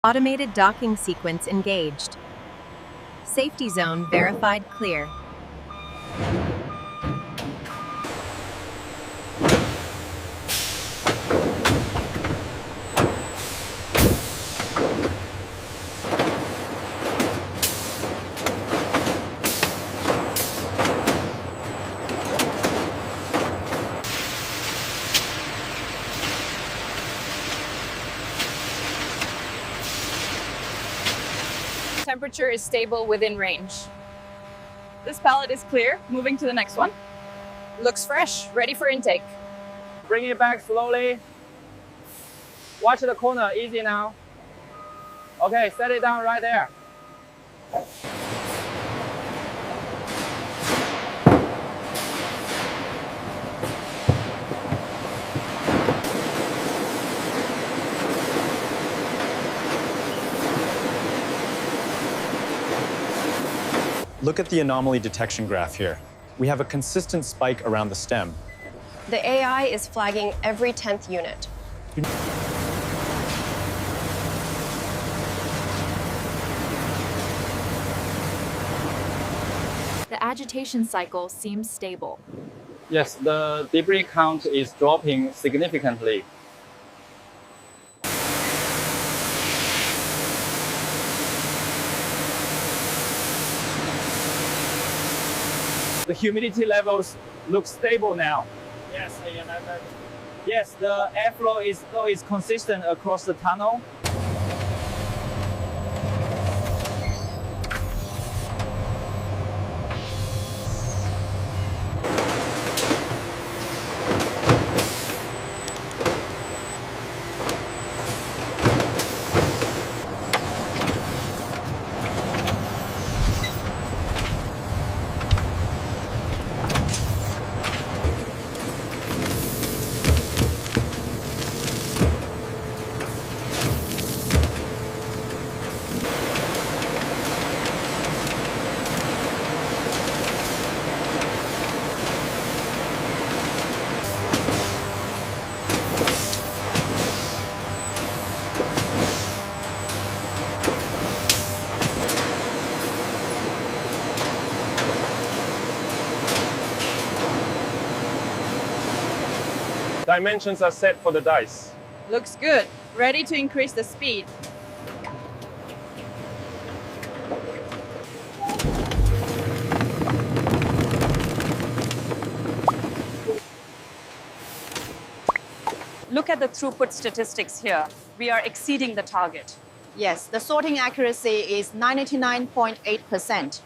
Automated docking sequence engaged. Safety zone verified clear. Temperature is stable within range. This pallet is clear. Moving to the next one. Looks fresh, ready for intake. Bring it back slowly. Watch the corner, easy now. Okay, set it down right there. Look at the anomaly detection graph here. We have a consistent spike around the stem. The AI is flagging every 10th unit. The agitation cycle seems stable. Yes, the debris count is dropping significantly. The humidity levels look stable now. Yes, yes, the airflow is consistent across the tunnel. Dimensions are set for the dice. Looks good. Ready to increase the speed. Look at the throughput statistics here. We are exceeding the target. Yes, the sorting accuracy is 99.8%.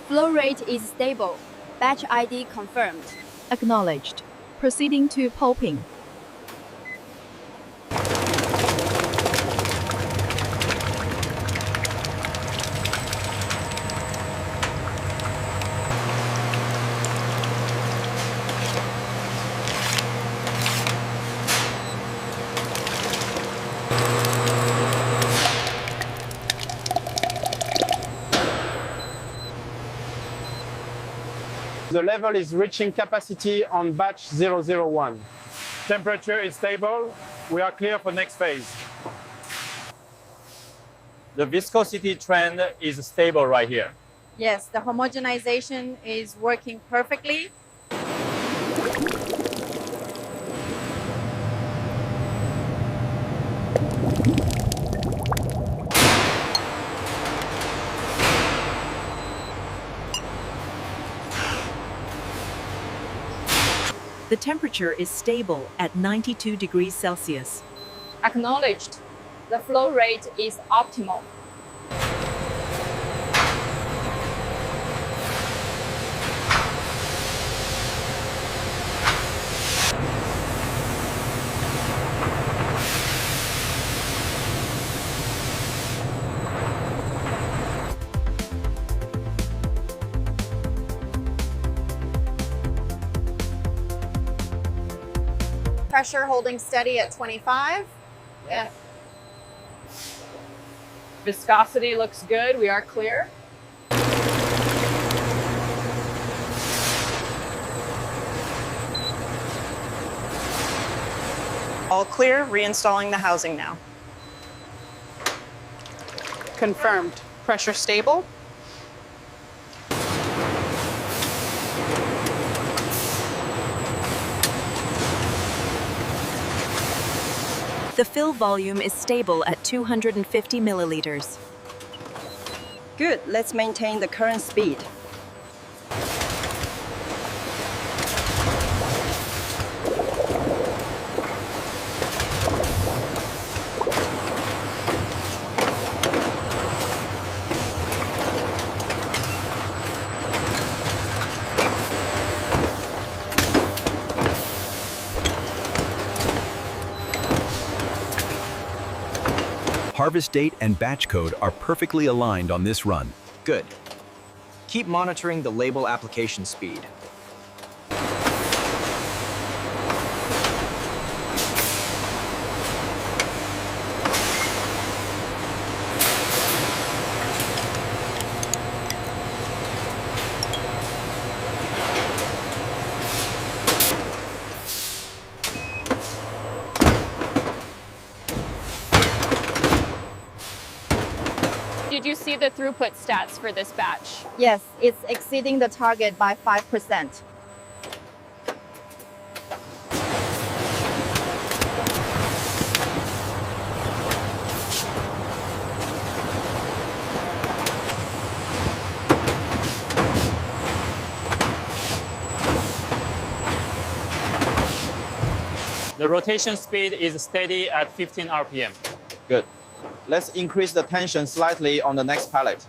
Flow rate is stable. Batch ID confirmed. Acknowledged. Proceeding to pulping. The level is reaching capacity on batch 001. Temperature is stable. We are clear for next phase. The viscosity trend is stable right here. Yes, the homogenization is working perfectly. The temperature is stable at 92 degrees Celsius. Acknowledged. The flow rate is optimal. Pressure holding steady at 25. Yeah. Viscosity looks good. We are clear. All clear, reinstalling the housing now. Confirmed. Pressure stable. The fill volume is stable at 250 milliliters. Good, let's maintain the current speed. Harvest date and batch code are perfectly aligned on this run. Good. Keep monitoring the label application speed. Did you see the throughput stats for this batch? Yes, it's exceeding the target by 5%. The rotation speed is steady at 15 RPM. Good. Let's increase the tension slightly on the next pallet.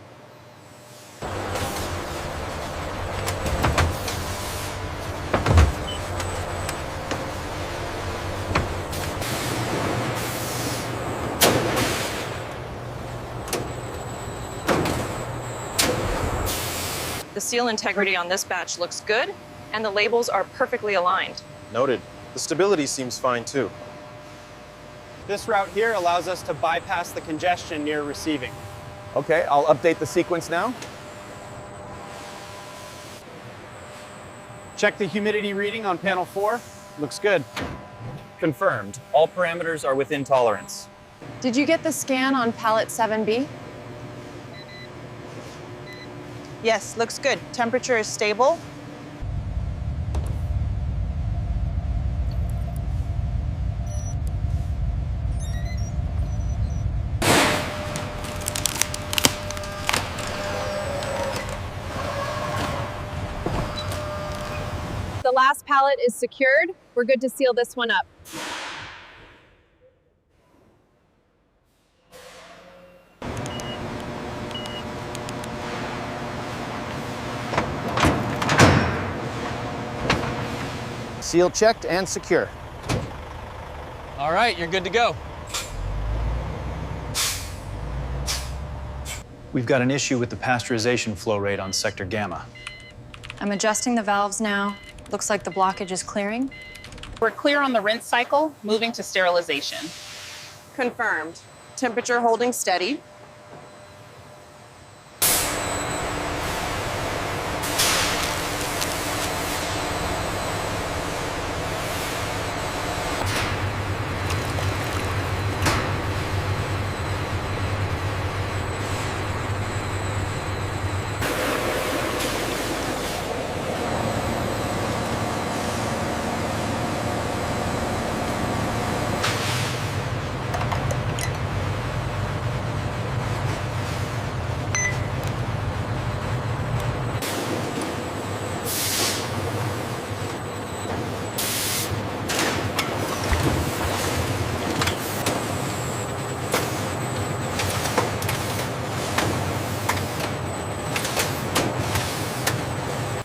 The seal integrity on this batch looks good, and the labels are perfectly aligned. Noted. The stability seems fine too. This route here allows us to bypass the congestion near receiving. Okay, I'll update the sequence now. Check the humidity reading on panel 4. Looks good. Confirmed. All parameters are within tolerance. Did you get the scan on pallet 7B? Yes, looks good. Temperature is stable. The last pallet is secured. We're good to seal this one up. Seal checked and secure. All right, you're good to go. We've got an issue with the pasteurization flow rate on sector gamma. I'm adjusting the valves now. Looks like the blockage is clearing. We're clear on the rinse cycle, moving to sterilization. Confirmed. Temperature holding steady.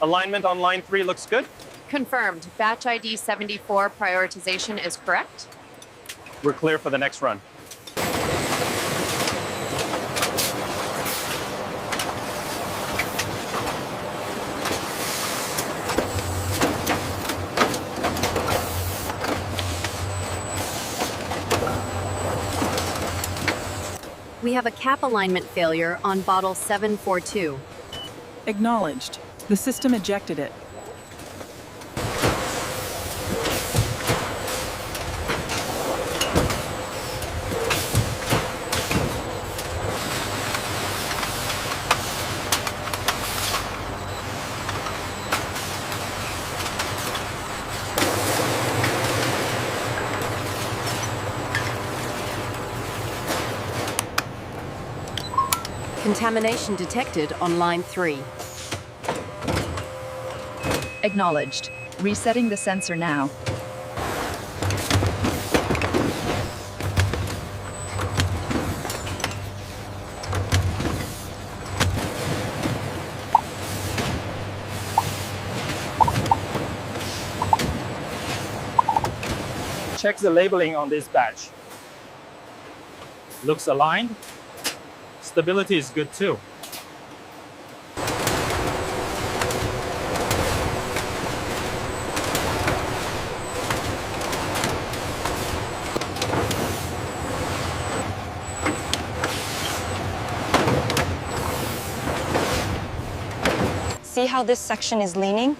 Alignment on line 3 looks good. Confirmed. Batch ID 74 prioritization is correct. We're clear for the next run. We have a cap alignment failure on bottle 742. Acknowledged. The system ejected it. Contamination detected on line 3. Acknowledged. Resetting the sensor now. Check the labeling on this batch. Looks aligned. Stability is good too. See how this section is leaning?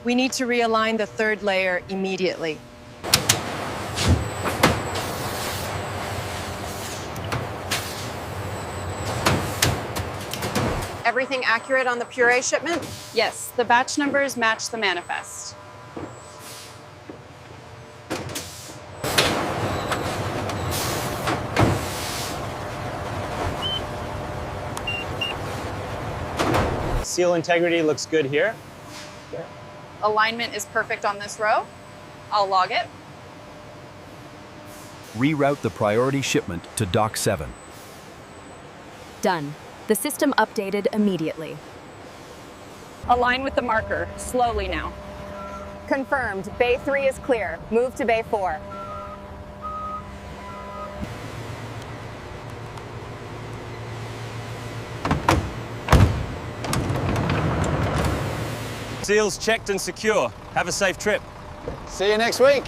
We need to realign the third layer immediately. Everything accurate on the Puree shipment? Yes, the batch numbers match the manifest. Seal integrity looks good here. Alignment is perfect on this row. I'll log it. Reroute the priority shipment to Dock 7. Done. The system updated immediately. Align with the marker, slowly now. Confirmed, Bay 3 is clear. Move to Bay 4. Seals checked and secure. Have a safe trip. See you next week.